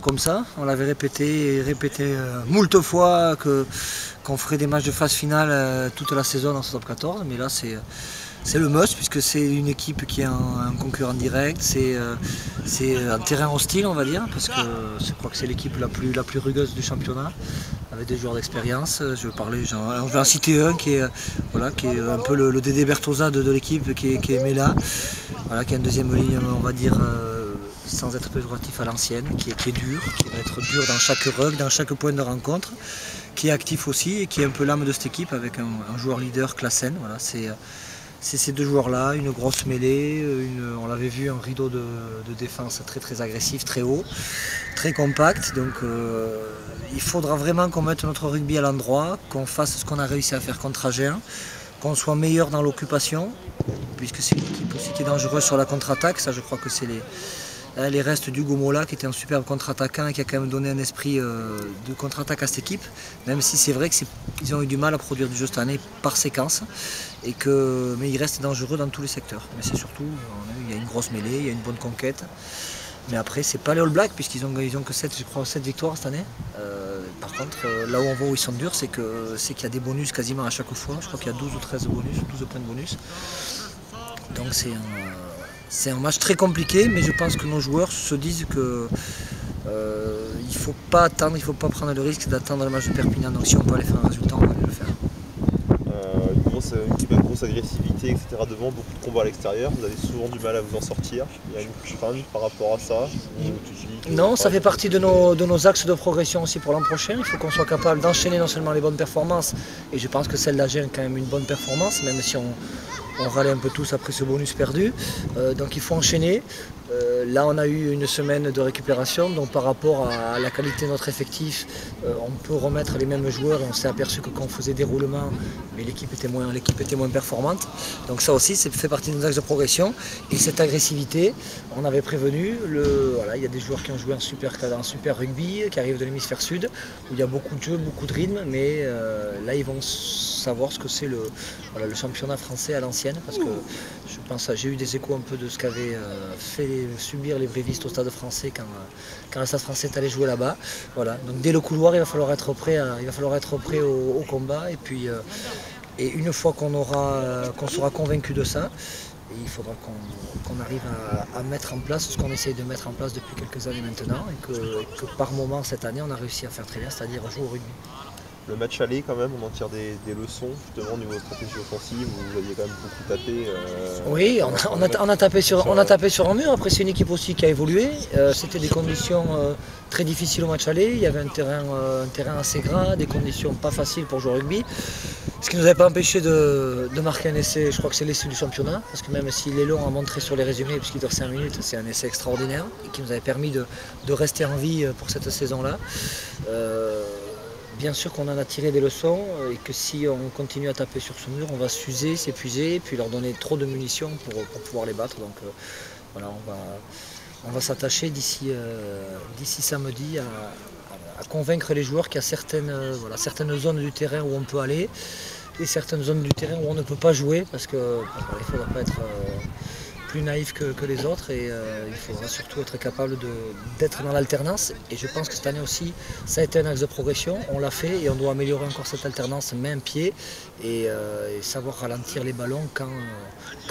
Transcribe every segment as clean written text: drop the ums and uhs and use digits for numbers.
Comme ça, on l'avait répété et répété moult fois qu'on ferait des matchs de phase finale toute la saison dans ce top 14, mais là c'est le must puisque c'est une équipe qui est un concurrent direct, c'est un terrain hostile on va dire, parce que je crois que c'est l'équipe la plus rugueuse du championnat, avec des joueurs d'expérience. Je vais en citer un qui est un peu le Dédé Bertosa de l'équipe, qui est Mela, voilà, qui a une deuxième ligne on va dire sans être péjoratif à l'ancienne, qui est dur, qui va être dur dans chaque rug, dans chaque point de rencontre, qui est actif aussi et qui est un peu l'âme de cette équipe avec un joueur leader Classen. Voilà, c'est ces deux joueurs-là, une grosse mêlée, on l'avait vu, un rideau de défense très agressif, très haut, très compact. Donc il faudra vraiment qu'on mette notre rugby à l'endroit, qu'on fasse ce qu'on a réussi à faire contre Agen, qu'on soit meilleur dans l'occupation, puisque c'est une équipe aussi qui est dangereuse sur la contre-attaque. Ça, je crois que c'est les restes d'Hugo Mola, qui était un superbe contre-attaquant et qui a quand même donné un esprit de contre-attaque à cette équipe, même si c'est vrai qu'ils ont eu du mal à produire du jeu cette année par séquence, mais ils restent dangereux dans tous les secteurs. Mais c'est surtout, il y a une grosse mêlée, il y a une bonne conquête, mais après c'est pas les All Blacks puisqu'ils ont que 7 victoires cette année. Par contre, là où on voit où ils sont durs, c'est qu'il y a des bonus quasiment à chaque fois. Je crois qu'il y a 12 ou 13 bonus, 12 points de bonus. Donc c'est un match très compliqué, mais je pense que nos joueurs se disent que il ne faut pas attendre, il ne faut pas prendre le risque d'attendre le match de Perpignan. Donc si on peut aller faire un résultat, on va aller le faire. Une équipe à grosse agressivité, etc. devant, beaucoup de combats à l'extérieur. Vous avez souvent du mal à vous en sortir. Il y a une crainte par rapport à ça. Non, ça fait partie de nos axes de progression aussi pour l'an prochain. Il faut qu'on soit capable d'enchaîner non seulement les bonnes performances, et je pense que celle d'Agen est quand même une bonne performance, même si on râlait un peu tous après ce bonus perdu. Donc il faut enchaîner. Là on a eu une semaine de récupération, donc par rapport à la qualité de notre effectif, on peut remettre les mêmes joueurs et on s'est aperçu que quand on faisait des roulements, mais l'équipe était moins performante. Donc ça aussi, ça fait partie de nos axes de progression. Et cette agressivité, on avait prévenu, il y a des joueurs qui ont joué en super rugby, qui arrivent de l'hémisphère sud, où il y a beaucoup de jeux, beaucoup de rythme, mais là ils vont savoir ce que c'est le championnat français à l'ancienne, parce que je pense j'ai eu des échos un peu de ce qu'avaient fait subir les brévistes au Stade français quand le Stade français est allé jouer là-bas. Voilà. Donc dès le couloir, il va falloir être prêt au combat, et puis et une fois qu'on sera convaincu de ça, il faudra qu'on arrive à mettre en place ce qu'on essaye de mettre en place depuis quelques années maintenant, et que par moment cette année on a réussi à faire très bien, c'est-à-dire jouer au rugby. Le match aller, quand même, on en tire des leçons, justement, au niveau de stratégie offensive, vous aviez quand même beaucoup tapé. Oui, on a tapé sur un mur. Après, c'est une équipe aussi qui a évolué. C'était des conditions très difficiles au match aller. Il y avait un terrain assez gras, des conditions pas faciles pour jouer au rugby. Ce qui ne nous avait pas empêché de marquer un essai, je crois que c'est l'essai du championnat, parce que même s'il est long à montrer sur les résumés, puisqu'il dure 5 minutes, c'est un essai extraordinaire et qui nous avait permis de rester en vie pour cette saison-là. Bien sûr qu'on en a tiré des leçons et que si on continue à taper sur ce mur, on va s'user, s'épuiser, puis leur donner trop de munitions pour pouvoir les battre. Donc voilà, on va s'attacher d'ici samedi à convaincre les joueurs qu'il y a certaines zones du terrain où on peut aller et certaines zones du terrain où on ne peut pas jouer, parce qu'il ne faudra pas être plus naïf que les autres, et il faudra surtout être capable d'être dans l'alternance. Et je pense que cette année aussi, ça a été un axe de progression, on l'a fait et on doit améliorer encore cette alternance main-pied et savoir ralentir les ballons quand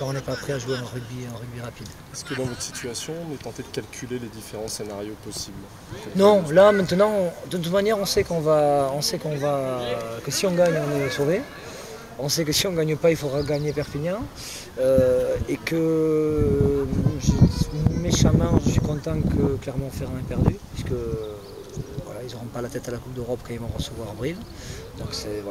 on n'est pas prêt à jouer un rugby rapide. Est-ce que dans votre situation, vous tentez de calculer les différents scénarios possibles? Non, là maintenant, de toute manière, on sait que si on gagne, on est sauvé. On sait que si on ne gagne pas, il faudra gagner Perpignan. Et que méchamment, je suis content que Clermont-Ferrand ait perdu, puisque ils n'auront pas la tête à la Coupe d'Europe quand ils vont recevoir Brive. Donc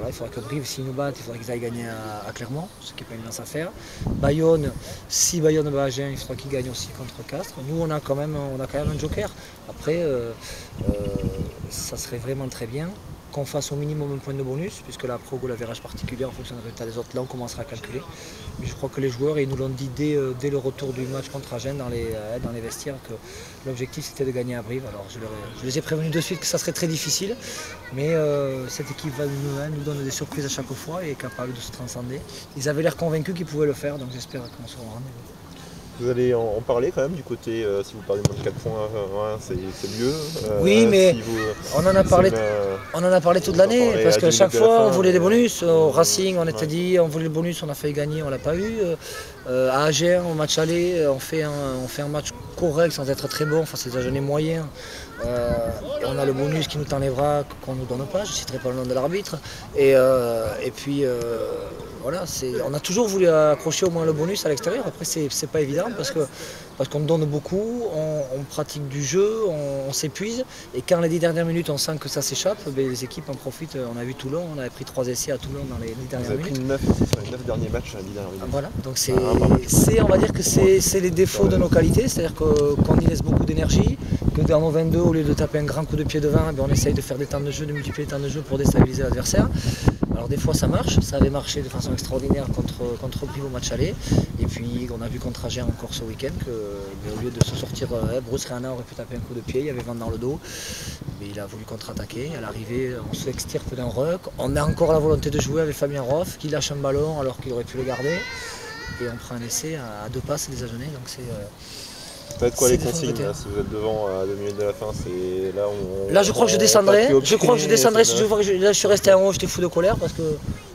il faudra que Brive, s'ils nous battent, il faudra qu'ils aillent gagner à Clermont, ce qui n'est pas une mince affaire. Bayonne, si Bayonne bat Agen, il faudra qu'ils gagnent aussi contre Castres. Nous, on a quand même un joker. Après, ça serait vraiment très bien qu'on fasse au minimum un point de bonus, puisque là, après, au goal average particulier, en fonction des résultats des autres, là, on commencera à calculer. Mais je crois que les joueurs, ils nous l'ont dit dès le retour du match contre Agen dans les vestiaires, que l'objectif, c'était de gagner à Brive. Alors, je les ai prévenus de suite que ça serait très difficile, mais cette équipe nous donne des surprises à chaque fois et est capable de se transcender. Ils avaient l'air convaincus qu'ils pouvaient le faire, donc j'espère qu'on sera au rendez-vous. Vous allez en parler quand même du côté, si vous perdez moins de 4 points, c'est mieux. Oui, mais si vous, on en a parlé toute l'année, parce que chaque fois on voulait des bonus. Au Racing, on était dit, on voulait le bonus, on a failli gagner, on l'a pas eu. À Agen, au match aller, on fait un match correct sans être très bon face à des Agenais moyens. Et on a le bonus qui nous t'enlèvera, qu'on ne nous donne pas, je ne citerai pas le nom de l'arbitre. Et puis voilà, on a toujours voulu accrocher au moins le bonus à l'extérieur. Après, c'est pas évident parce qu'on donne beaucoup, on pratique du jeu, on s'épuise. Et quand les 10 dernières minutes, on sent que ça s'échappe, les équipes en profitent. On a vu Toulon, on avait pris 3 essais à Toulon dans les 10 dernières minutes. Vous avez pris 9 sur les 9 derniers matchs, les 10 dernières minutes. Voilà, donc on va dire que c'est les défauts de nos qualités, c'est-à-dire qu'on y laisse beaucoup d'énergie, que dans nos 22, au lieu de taper un grand coup de pied devant, on essaye de faire des temps de jeu, de multiplier les temps de jeu pour déstabiliser l'adversaire. Alors des fois ça marche, ça avait marché de façon extraordinaire contre Brive au match aller. Et puis on a vu contre Agen encore ce week-end qu'au lieu de se sortir, Bruce Reana aurait pu taper un coup de pied, il y avait vent dans le dos. Mais il a voulu contre-attaquer. À l'arrivée, on se extirpe d'un ruck. On a encore la volonté de jouer avec Fabien Roff qui lâche un ballon alors qu'il aurait pu le garder. Et on prend un essai à 2 passes des Agenais. Donc ça va être quoi les consignes là, si vous êtes devant à 2 minutes de la fin? Là je crois que je descendrai. Si je vois que là je suis resté en haut, j'étais fou de colère parce que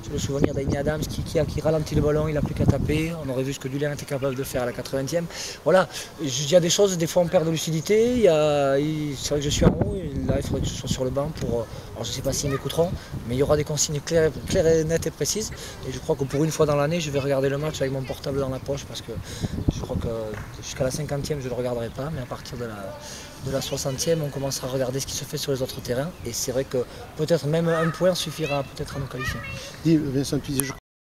j'ai le souvenir d'Aigny Adams qui ralentit le ballon, il n'a plus qu'à taper. On aurait vu ce que Dulin était capable de faire à la 80e. Voilà, il y a des choses, des fois on perd de lucidité. C'est vrai que je suis en haut, et là il faudrait que je sois sur le banc pour. Alors je ne sais pas s'ils m'écouteront, mais il y aura des consignes claires et nettes et précises. Et je crois que pour une fois dans l'année, je vais regarder le match avec mon portable dans la poche parce que je crois que jusqu'à la 50e, je ne le regarderai pas, mais à partir de la 60e, on commencera à regarder ce qui se fait sur les autres terrains. Et c'est vrai que peut-être même un point suffira peut-être à nous qualifier. Vincent, tu disais,